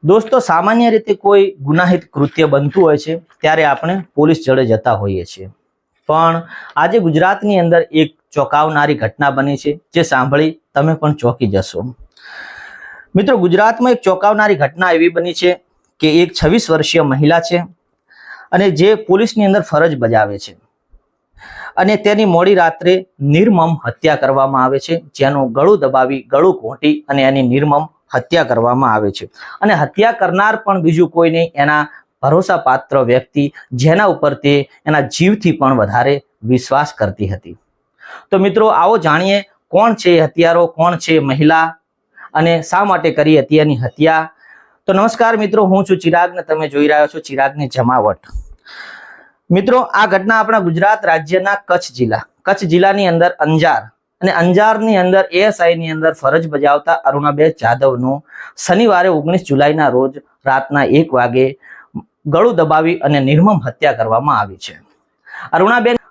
દોસ્તો, સામાન્ય રીતે કોઈ ગુનાહિત કૃત્ય બનતું હોય છે ત્યારે આપણે પોલીસ જોડે જતા હોઈએ છીએ, પણ આજે ગુજરાતની અંદર એક ચોંકાવનારી ઘટના બની છે જે સાંભળી તમે પણ ચોંકી જશો. મિત્રો, ગુજરાતમાં એક ચોંકાવનારી ઘટના એવી બની છે કે એક 26 વર્ષીય મહિલા છે અને જે પોલીસની અંદર ફરજ બજાવે છે અને તેની મોડી રાત્રે નિર્મમ હત્યા કરવામાં આવે છે, જેનું ગળું દબાવી ગળું ઘોંટી અને એની નિર્મમ હત્યા કરવામાં આવે છે. અને હત્યા કરનાર પણ બીજું કોઈ નહીં, એના ભરોસાપાત્ર વ્યક્તિ, જેના ઉપર તે એના જીવથી પણ વધારે વિશ્વાસ કરતી હતી. તો મિત્રો, આવો જાણીએ કોણ છે હત્યારો, કોણ છે મહિલા અને શા માટે કરી હતી એની હત્યા. તો નમસ્કાર મિત્રો, હું છું ચિરાગ ને તમે જોઈ રહ્યા છો ચિરાગની જમાવટ. મિત્રો, આ ઘટના આપણા ગુજરાત રાજ્યના કચ્છ જિલ્લાની અંદર અંજાર અને અંજારની અંદર એએસઆઈ ની અંદર ફરજ બજાવતા અરુણાબેન જાદવનું શનિવારે 19 જુલાઈના રોજ રાતના 1 વાગે ગળું દબાવી અને નિર્મમ હત્યા કરવામાં આવી છે. અરુણાબેન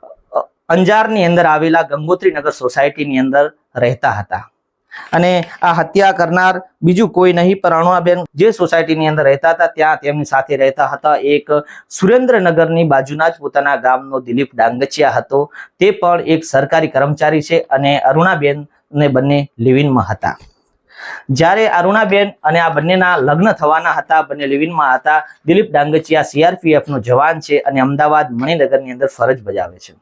અંજારની અંદર આવેલા ગંગોત્રીનગર સોસાયટીની અંદર રહેતા હતા અને આ હત્યા કરનાર બીજું કોઈ નહીં પણ અરુણાબેન જે સોસાયટીની અંદર રહેતા હતા ત્યાં તેમની સાથે રહેતા હતા એક સુરેન્દ્રનગરની બાજુના જ પોતાના ગામનો દિલીપ ડાંગચિયા હતો. તે પણ એક સરકારી કર્મચારી છે અને અરુણાબેન ને બંને લિવિનમાં હતા. જ્યારે અરુણાબેન અને આ બંનેના લગ્ન થવાના હતા, બંને લિવિનમાં હતા. દિલીપ ડાંગચિયા CRPF નો જવાન છે અને અમદાવાદ મણિનગરની અંદર ફરજ બજાવે છે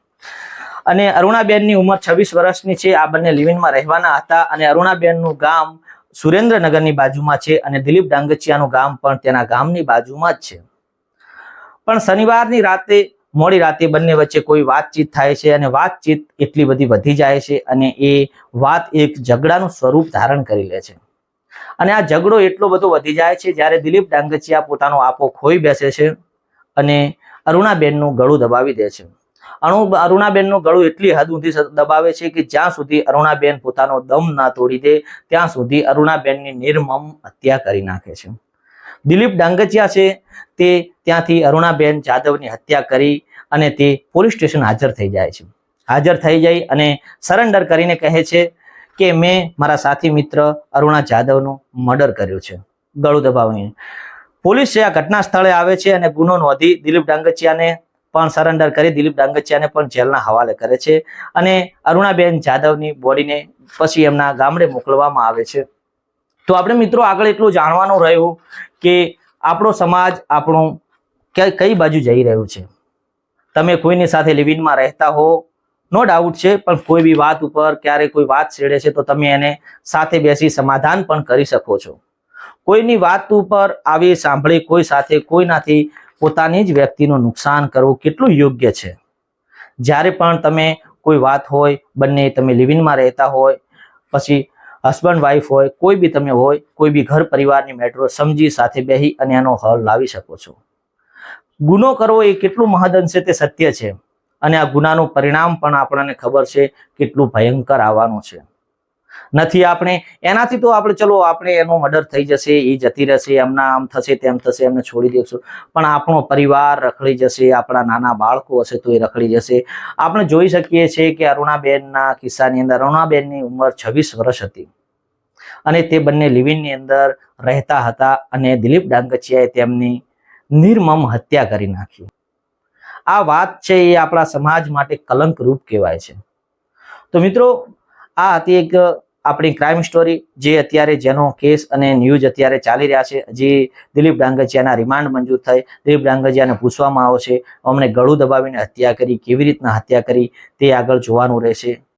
અને અરુણાબેનની ઉંમર 26 વર્ષની છે. આ બંને લિવિનમાં રહેવાના હતા અને અરુણાબેનનું ગામ સુરેન્દ્રનગરની બાજુમાં છે અને દિલીપ ડાંગચિયાનું ગામ પણ તેના ગામની બાજુમાં જ છે. પણ શનિવારની રાતે મોડી રાતે બંને વચ્ચે કોઈ વાતચીત થાય છે અને વાતચીત એટલી બધી વધી જાય છે અને એ વાત એક ઝઘડાનું સ્વરૂપ ધારણ કરી લે છે. અને આ ઝઘડો એટલો બધો વધી જાય છે જ્યારે દિલીપ ડાંગચિયા પોતાનો આપો ખોઈ બેસે છે અને અરુણાબેનનું ગળું દબાવી દે છે. અરુણાબેનનું ગળું એટલી હદ સુધી દબાવે છે કે જ્યાં સુધી અરુણાબેન પોતાનો દમ ના તોડી દે ત્યાં સુધી અરુણાબેનની નિર્મમ હત્યા કરી નાખે છે. દિલીપ ડાંગચિયા છે તે ત્યાંથી અરુણાબેન જાદવની હત્યા કરી અને તે પોલીસ સ્ટેશન હાજર થઈ જાય છે. હાજર થઈ જાય અને સરેન્ડર કરીને કહે છે કે મેં મારા સાથી મિત્ર અરુણા જાદવનું મર્ડર કર્યું છે, ગળું દબાવીને. પોલીસ આ ઘટના સ્થળે આવે છે અને ગુનો નોંધી દિલીપ ડાંગચિયાને પણ સરેન્ડર કરી દિલીપ ડાંગચિયાને પણ જેલના હવાલે કરે છે અને અરુણાબેન જાદવની બોડીને પછી એમના ગામડે મોકલવામાં આવે છે. તો આપણે મિત્રો આગળ એટલું જાણવાનું રહ્યું કે આપણો સમાજ આપણું કઈ બાજુ જઈ રહ્યું છે. તમે કોઈની સાથે લિવિનમાં રહેતા હો, નો ડાઉટ છે, પણ કોઈ બી વાત ઉપર ક્યારે કોઈ વાત છેડે છે તો તમે એને સાથે બેસી સમાધાન પણ કરી શકો છો. કોઈની વાત ઉપર આવી સાંભળી કોઈ સાથે કોઈનાથી પોતાની જ વ્યક્તિનું નુકસાન કરવું કેટલું યોગ્ય છે? જ્યારે પણ તમે કોઈ વાત હોય, બંને તમે લિવિનમાં રહેતા હોય, પછી હસબન્ડ વાઈફ હોય, કોઈ બી તમે હોય, કોઈ બી ઘર પરિવારની મેટરો સમજી સાથે બેસી અને એનો હલ લાવી શકો છો. ગુનો કરવો એ કેટલું મહદઅંશે તે સત્ય છે અને આ ગુનાનું પરિણામ પણ આપણને ખબર છે કેટલું ભયંકર આવવાનું છે. નથી આપણે એનાથી તો આપણે ચલો આપણે એનો મર્ડર થઈ જશે, એ જતી રહેશે, એમના આમ થશે તેમ થશે, એમને છોડી દેશું, પણ આપણો પરિવાર રખડી જશે, આપણા નાના બાળકો હશે તો એ રખડી જશે. આપણે જોઈ શકીએ છીએ કે અરુણાબેનના કિસ્સાની અંદર અરુણાબેનની ઉંમર 26 વર્ષ હતી અને તે બંને લિવિનની અંદર રહેતા હતા અને દિલીપ ડાંગચિયાએ તેમની નિર્મમ હત્યા કરી નાખી. આ વાત છે એ આપણા સમાજ માટે કલંકરૂપ કહેવાય છે. તો મિત્રો, આ હતી એક આપણી ક્રાઇમ સ્ટોરી જે અત્યારે જેનો કેસ અને ન્યૂઝ અત્યારે ચાલી રહ્યા છે. જે દિલીપ ડાંગચિયાના રિમાન્ડ મંજૂર થઈ, દિલીપ ડાંગચિયાને પૂછવામાં આવશે અમને ગળું દબાવીને હત્યા કરી, કેવી રીતના હત્યા કરી તે આગળ જોવાનું રહેશે.